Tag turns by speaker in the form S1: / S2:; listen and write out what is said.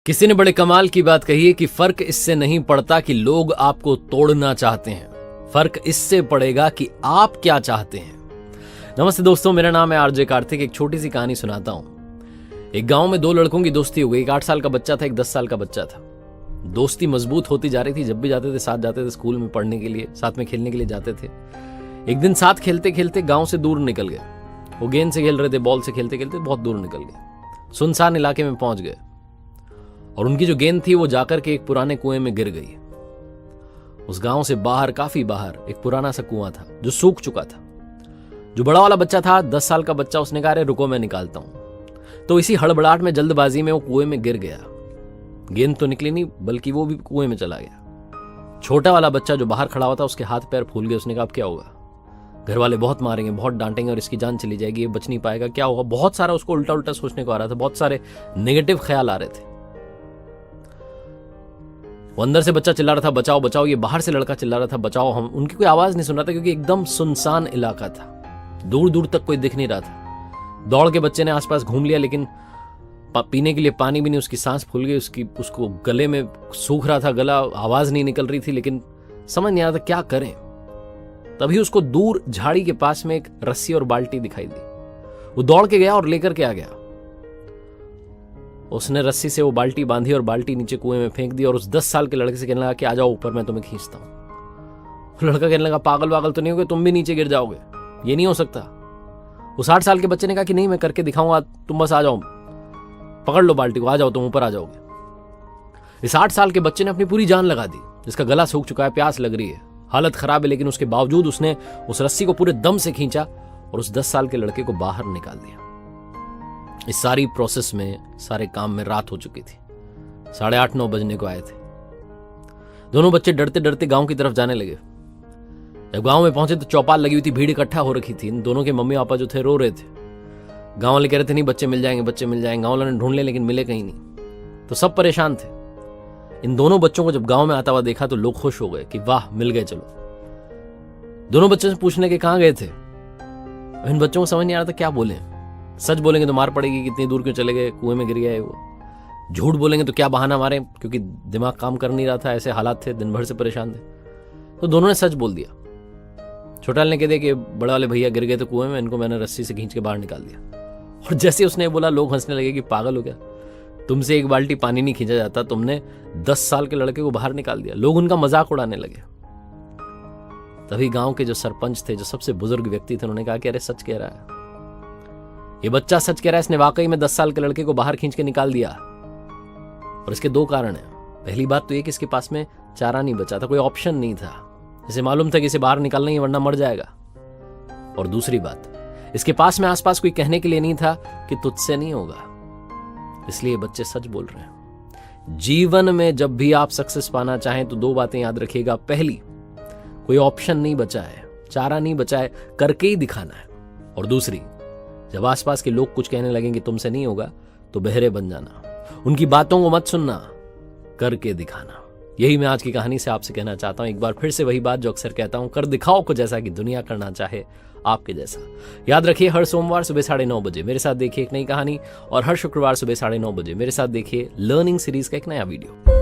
S1: किसी ने बड़े कमाल की बात कही है कि फर्क इससे नहीं पड़ता कि लोग आपको तोड़ना चाहते हैं, फर्क इससे पड़ेगा कि आप क्या चाहते हैं। नमस्ते दोस्तों, मेरा नाम है आरजे कार्तिक। एक छोटी सी कहानी सुनाता हूं। एक गांव में दो लड़कों की दोस्ती हो गई। एक 8 साल का बच्चा था, एक 10 साल का बच्चा था। दोस्ती मजबूत होती जा रही थी। जब भी जाते थे साथ जाते थे, स्कूल में पढ़ने के लिए, साथ में खेलने के लिए जाते थे। एक दिन साथ खेलते खेलते गांव से दूर निकल गए। वो गेंद से खेल रहे थे, बॉल से खेलते खेलते बहुत दूर निकल गए। सुनसान इलाके में पहुंच गए और उनकी जो गेंद थी वो जाकर के एक पुराने कुएं में गिर गई। उस गांव से बाहर, काफी बाहर, एक पुराना सा कुआं था जो सूख चुका था। जो बड़ा वाला बच्चा था, 10 साल का बच्चा, उसने कहा, अरे रुको मैं निकालता हूं। तो इसी हड़बड़ाहट में, जल्दबाजी में वो कुएं में गिर गया। गेंद तो निकली नहीं, बल्कि वो भी कुएं में चला गया। छोटा वाला बच्चा जो बाहर खड़ा हुआ था, उसके हाथ पैर फूल गए। उसने कहा, अब क्या होगा? घर वाले बहुत मारेंगे, बहुत डांटेंगे और इसकी जान चली जाएगी, ये बच नहीं पाएगा, क्या होगा? बहुत सारा उसको उल्टा उल्टा सोचने को आ रहा था। बहुत सारे नेगेटिव ख्याल आ रहे थे। वो अंदर से बच्चा चिल्ला रहा था, बचाओ बचाओ। ये बाहर से लड़का चिल्ला रहा था, बचाओ। हम उनकी कोई आवाज नहीं सुन रहा था, क्योंकि एकदम सुनसान इलाका था। दूर दूर तक कोई दिख नहीं रहा था। दौड़ के बच्चे ने आसपास घूम लिया, लेकिन पीने के लिए पानी भी नहीं। उसकी सांस फूल गई, उसको गले में सूख रहा था गला, आवाज नहीं निकल रही थी, लेकिन समझ नहीं आ रहा था क्या करें। तभी उसको दूर झाड़ी के पास में एक रस्सी और बाल्टी दिखाई दी। वो दौड़ के गया और लेकर के आ गया। उसने रस्सी से वो बाल्टी बांधी और बाल्टी नीचे कुएं में फेंक दी और उस 10 साल के लड़के से कहने लगा कि आ जाओ ऊपर, मैं तुम्हें खींचता हूं। लड़का कहने लगा, पागल वागल तो नहीं होगे, तुम भी नीचे गिर जाओगे, ये नहीं हो सकता। उस 8 साल के बच्चे ने कहा कि नहीं, मैं करके दिखाऊंगा, तुम बस आ जाओ, पकड़ लो बाल्टी को, आ जाओ, तुम ऊपर आ जाओगे। इस 8 साल के बच्चे ने अपनी पूरी जान लगा दी। जिसका गला सूख चुका है, प्यास लग रही है, हालत खराब है, लेकिन उसके बावजूद उसने उस रस्सी को पूरे दम से खींचा और उस 10 साल के लड़के को बाहर निकाल दिया। इस सारी प्रोसेस में, सारे काम में रात हो चुकी थी। 8:30-9 बजने को आए थे। दोनों बच्चे डरते डरते गांव की तरफ जाने लगे। जब गांव में पहुंचे तो चौपाल लगी हुई थी, भीड़ इकट्ठा हो रखी थी। इन दोनों के मम्मी पापा जो थे रो रहे थे। गांव वाले कह रहे थे, नहीं बच्चे मिल जाएंगे, बच्चे मिल जाएंगे। गांव वालों ने ढूंढ लिए, लेकिन मिले कहीं नहीं। तो सब परेशान थे। इन दोनों बच्चों को जब गांव में आता हुआ देखा तो लोग खुश हो गए कि वाह, मिल गए, चलो। दोनों बच्चों से पूछने के कहां गए थे। इन बच्चों को समझ नहीं आ रहा था क्या बोले। सच बोलेंगे तो मार पड़ेगी, कितनी दूर क्यों चले गए, कुएं में गिर गया है वो। झूठ बोलेंगे तो क्या बहाना मारे, क्योंकि दिमाग काम कर नहीं रहा था, ऐसे हालात थे, दिन भर से परेशान थे। तो दोनों ने सच बोल दिया। छोटा वाले ने कह दिया कि बड़ा वाले भैया गिर गए थे कुएं में, इनको मैंने रस्सी से खींच के बाहर निकाल दिया। और जैसे उसने बोला, लोग हंसने लगे कि पागल हो गया, तुमसे एक बाल्टी पानी नहीं खींचा जाता, तुमने 10 साल के लड़के को बाहर निकाल दिया। लोग उनका मजाक उड़ाने लगे। तभी गांव के जो सरपंच थे, जो सबसे बुजुर्ग व्यक्ति थे, उन्होंने कहा कि अरे सच कह रहा है, ये बच्चा सच कह रहा है, इसने वाकई में 10 साल के लड़के को बाहर खींच के निकाल दिया। और इसके 2 कारण हैं। पहली बात तो ये कि इसके पास में चारा नहीं बचा था, कोई ऑप्शन नहीं था। इसे मालूम था कि इसे बाहर निकालना ही, वरना मर जाएगा। और दूसरी बात, इसके पास में आसपास कोई कहने के लिए नहीं था कि तुझसे नहीं होगा। इसलिए बच्चे सच बोल रहे हैं। जीवन में जब भी आप सक्सेस पाना चाहें तो 2 बातें याद रखिएगा। पहली, कोई ऑप्शन नहीं बचा है, चारा नहीं बचा है, करके ही दिखाना है। और दूसरी, जब आसपास के लोग कुछ कहने लगेंगे तुमसे नहीं होगा, तो बहरे बन जाना, उनकी बातों को मत सुनना, करके दिखाना। यही मैं आज की कहानी से आपसे कहना चाहता हूं। एक बार फिर से वही बात जो अक्सर कहता हूं, कर दिखाओ कुछ ऐसा कि दुनिया करना चाहे आपके जैसा। याद रखिए, हर सोमवार सुबह 9:30 बजे मेरे साथ देखिए एक नई कहानी, और हर शुक्रवार सुबह 9:30 बजे मेरे साथ देखिए लर्निंग सीरीज का एक नया वीडियो।